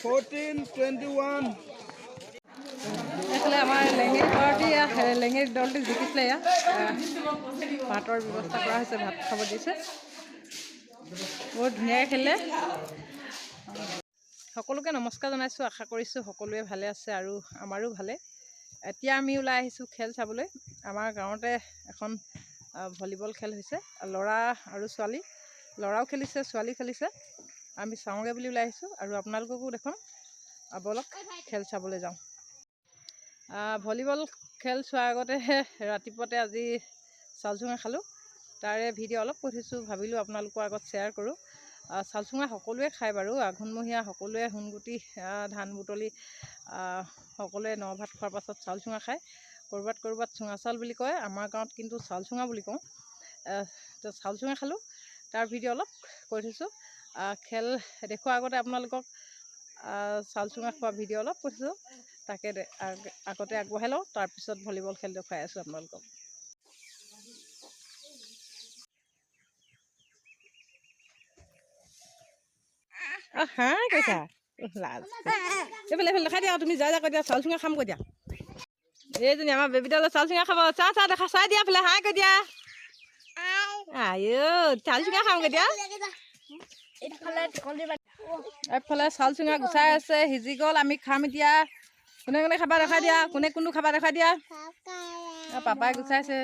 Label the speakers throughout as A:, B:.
A: 14, 21.
B: এইফালে আমাৰ লেঙেৰী পাৰ্টি লেঙেৰী দলটো জিকিছিলে ইয়াত ভাতৰ ব্যৱস্থা কৰা হৈছে ভাত খাব দিছে বহুত ধুনীয়াকৈ খেলিলে সকলোকে নমস্কাৰ জনাইছোঁ আশা কৰিছোঁ সকলোৱে ভালে আছে আৰু আমাৰো ভালে এতিয়া আমি ওলাই আহিছোঁ খেল চাবলৈ আমাৰ গাঁৱতে এখন ভলীবল খেল হৈছে ল'ৰা আৰু ছোৱালী ল'ৰাও খেলিছে ছোৱালী খেলিছে আমি চাওঁগৈ বুলি ওলাই আহিছোঁ আৰু আপোনালোককো দেখুৱাম বলক খেল চাবলৈ যাওঁ ভলীবল খেল চোৱাৰ আগতে ৰাতিপুৱাতে আজি চাউলচুঙা খালোঁ তাৰে ভিডিঅ' অলপ পঠিয়াইছোঁ ভাবিলোঁ আপোনালোকৰ আগত শ্বেয়াৰ কৰোঁ চাউলচুঙা সকলোৱে খায় বাৰু আঘোণমহীয়া সকলোৱে সোণগুটি ধান বুটলি সকলোৱে ন ভাত খোৱাৰ পাছত চাউলচুঙা খায় ক'ৰবাত চুঙা চাউল বুলি কয় আমাৰ গাঁৱত কিন্তু চাউলচুঙা বুলি কওঁ তো চাউলচুঙা খালোঁ তাৰ ভিডিঅ' অলপ কৈ থৈছোঁ খেল দেখুৱাৰ আগতে আপোনালোকক চাউলচুঙা খোৱা ভিডিঅ' অলপ পঠিয়াইছোঁ তাকে আগতে আগবঢ়াই লওঁ তাৰপিছত ভলীবল খেল দেখুৱাই আছোঁ আপোনালোকক হা কৈছা লাজ এইফালে দেখাই দিয়া তুমি যা কৈ দিয়া চাউলচুঙা খাম কৈ দিয়া এইজনী আমাৰ বেবীডালে চাউলচুঙা খাব চাহ দেখা চাই দিয়া ফালে হাই কৈ দিয়া চাউলচুঙা খাম কৈ দিয়া এইফালে চাউলচুঙা গুচাই আছে সিজি গ'ল আমি খাম এতিয়া কোনে কোনে খাবা দেখাই দিয়া কোনে কোনটো খাবা দেখাই দিয়া পাপাই গুচাইছে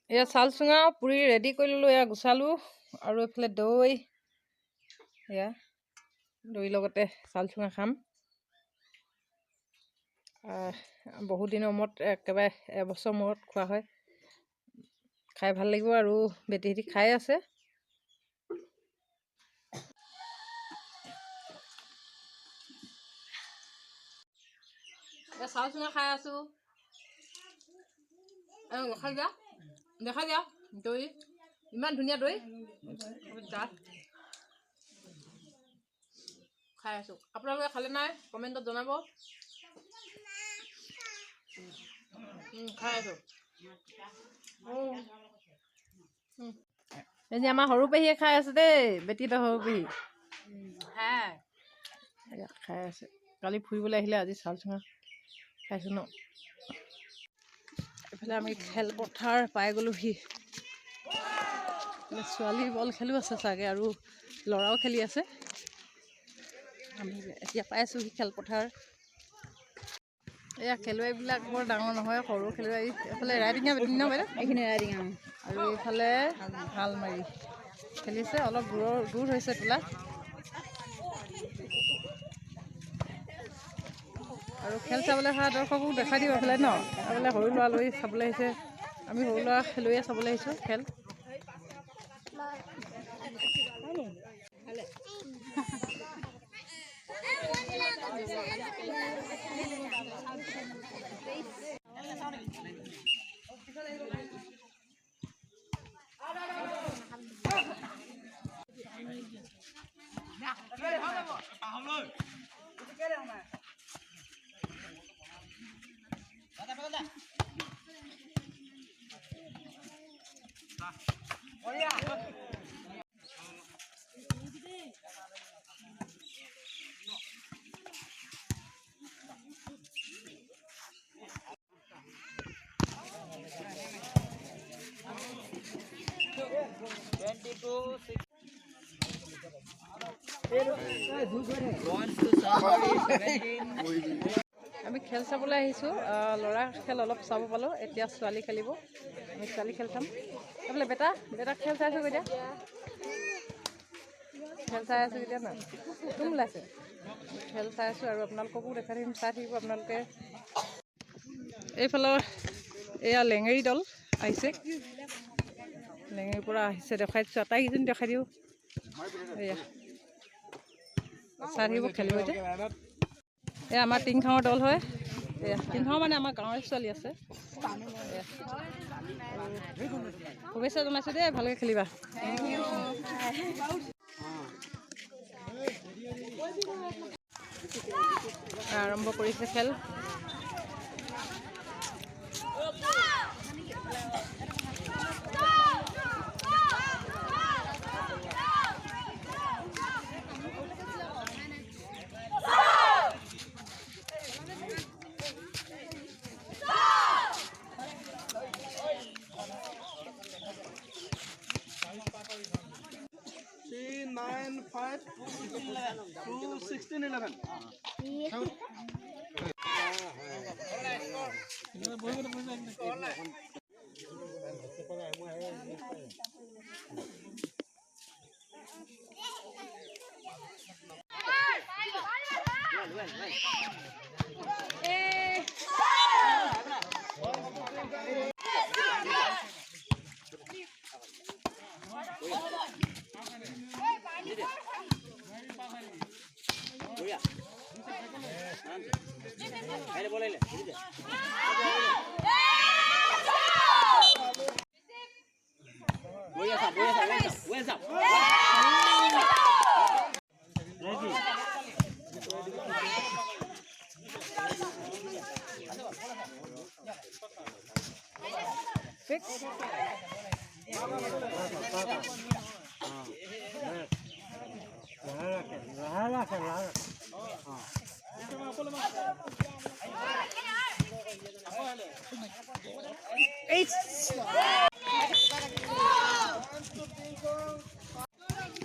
B: এয়া চাউলচুঙা পুৰি ৰেডি কৰি ল'লোঁ এয়া গুচালোঁ আৰু এইফালে দৈ এয়া দৈৰ লগতে চাউলচুঙা খাম বহুত দিনৰ মূৰত একেবাৰে এবছৰ মূৰত খোৱা হয় খাই ভাল লাগিব আৰু বেটিহঁতি খাই আছে চাউলচুঙা খাই আছোঁ দেখাই দিয়া দৈ ইমান ধুনীয়া দৈ খাই আছোঁ আপোনালোকে খালে নাই কমেণ্টত জনাব খাই আছোঁ এই যে আমাৰ সৰু পেহীয়ে খাই আছে দেই বেটীহঁতৰ সৰু পেহী খাই আছে কালি ফুৰিবলৈ আহিলে আজি চাউলচুঙা খাইছোঁ ন এইফালে আমি খেলপথাৰ পাই গ'লোহি ছোৱালীৰ বল খেলো আছে চাগে আৰু ল'ৰাও খেলি আছে আমি এতিয়া পাইছোঁহি খেলপথাৰ এয়া খেলুৱৈবিলাক বৰ ডাঙৰ নহয় সৰু খেলুৱৈ এইফালে ৰাইডিঙা বেটি ন বাইদেউ এইখিনি ৰাইডিঙা আৰু এইফালে হাল মাৰি খেলিছে অলপ দূৰ হৈছে তোলা আৰু খেল চাবলৈ অহা দৰ্শকো দেখাই দিব এইফালে ন এইফালে সৰু ল'ৰা লৈ চাবলৈ আহিছে আমি সৰু ল'ৰা খেলুৱৈয়ে চাবলৈ আহিছোঁ খেল আমি খেল চাবলৈ আহিছোঁ ল'ৰা খেল অলপ চাব পালোঁ এতিয়া ছোৱালী খেলিব আমি ছোৱালী খেল চাম এইফালে বেটাক খেল চাই আছোঁ এতিয়া খেল চাই আছোঁ এতিয়া না তুম ওলাইছে খেল চাই আছোঁ আৰু আপোনালোককো দেখাই দিম চাই থাকিব আপোনালোকে এইফালৰ এয়া লেঙেৰী দল আহিছে লেঙেৰীৰ পৰা আহিছে দেখাই দিছোঁ আটাইকেইজনী দেখাই দিওঁ এয়া চাই থাকিব খেলিব এতিয়া এয়া আমাৰ টিংখাঙৰ দল হয় এয়া টিংখাঙৰ মানে আমাৰ গাঁৱৰে ছোৱালী আছে শুভেচ্ছা জনাইছোঁ দেই ভালকৈ খেলিবা আৰম্ভ কৰিছে খেল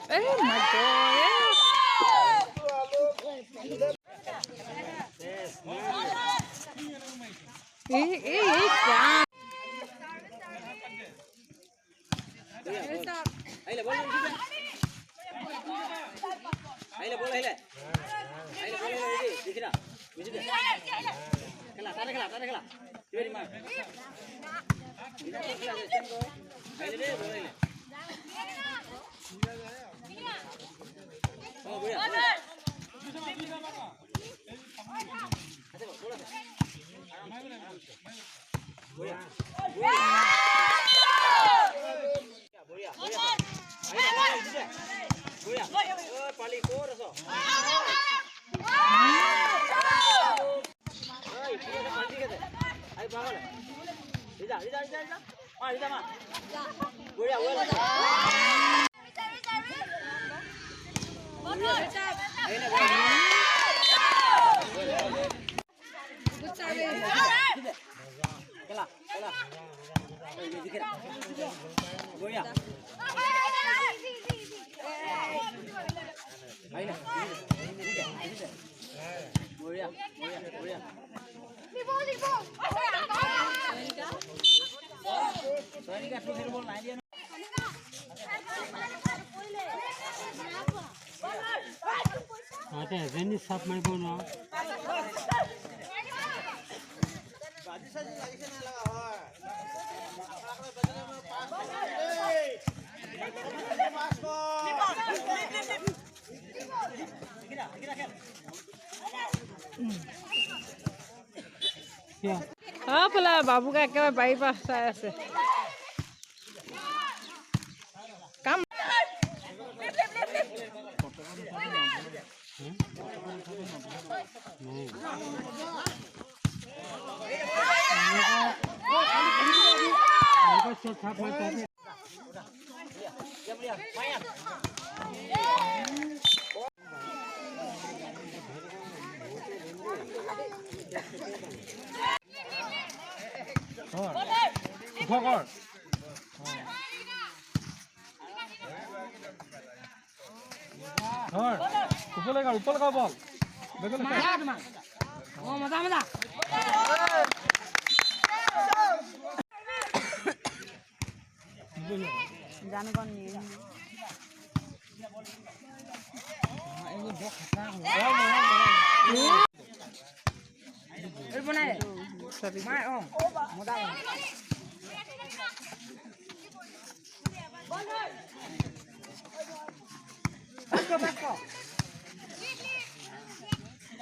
B: Oh my God!
A: এজনী চাপ মাৰিব নোৱাৰো
B: বোলা বাবুকে একেবাৰে বাৰীৰ পৰা চাই আছে কাম
A: চাপ মাৰি উপলে গা বল
C: জানগণ বনাই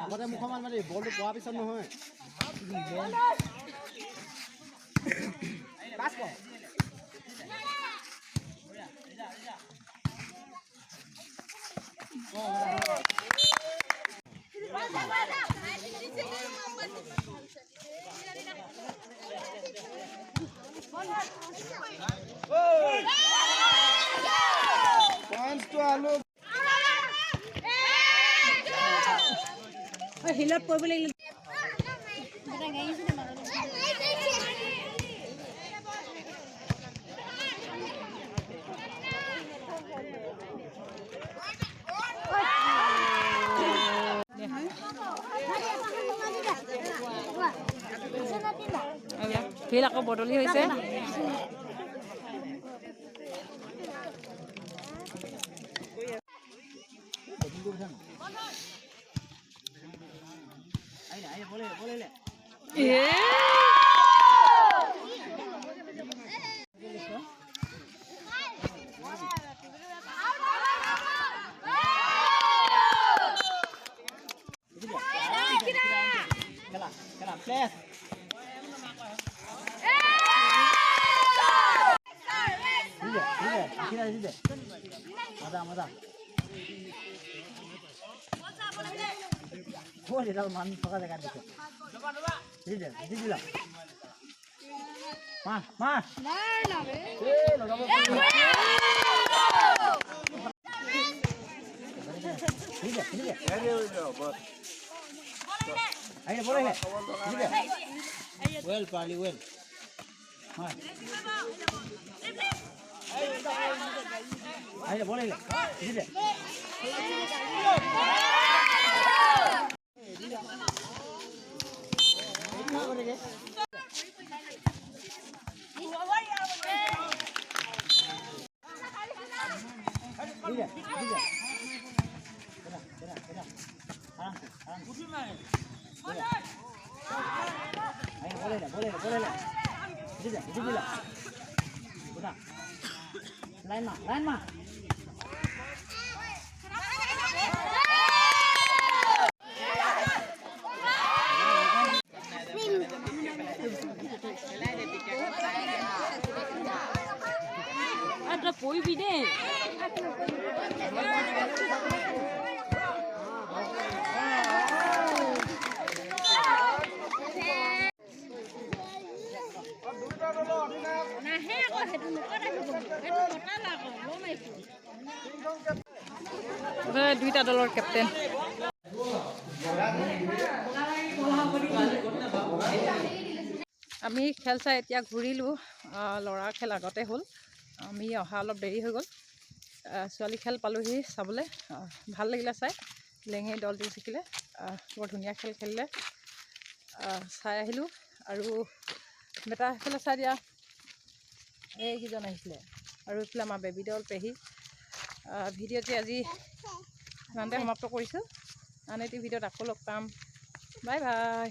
A: আগতে মুখমান মাৰি বলটো পোৱাৰ পিছত নহয়
C: হিলত পৰিব লাগিল
B: ফিল্ড আকৌ বদলি হৈছে।
A: Well, Parley, well. Ayo, boleh nggak? Ini deh. Boleh. Ini deh. Udah. Lain mah.
C: Ada poi bide.
B: দুইটা দলৰ কেপ্টেইন। আমি খেল চাই এতিয়া ঘূৰিলোঁ। ল'ৰা খেল আগতে হ'ল, আমি অহা অলপ দেৰি হৈ গ'ল। ছোৱালী খেল পালোহি চাবলৈ। ভাল লাগিলে চাই। লেঙেৰি দলটো জিকিলে, বৰ ধুনীয়া খেল খেলিলে। চাই আহিলোঁ। আৰু বেটা সেইফালে চাই দিয়া, এইকেইজন আহিছিলে। আৰু এইফালে আমাৰ বেবী দল, পেহী। ভিডিঅ'টি আজি ইমানতে সমাপ্ত কৰিছোঁ। আন এটি ভিডিঅ'ত আকৌ লগ পাম। Bye bye.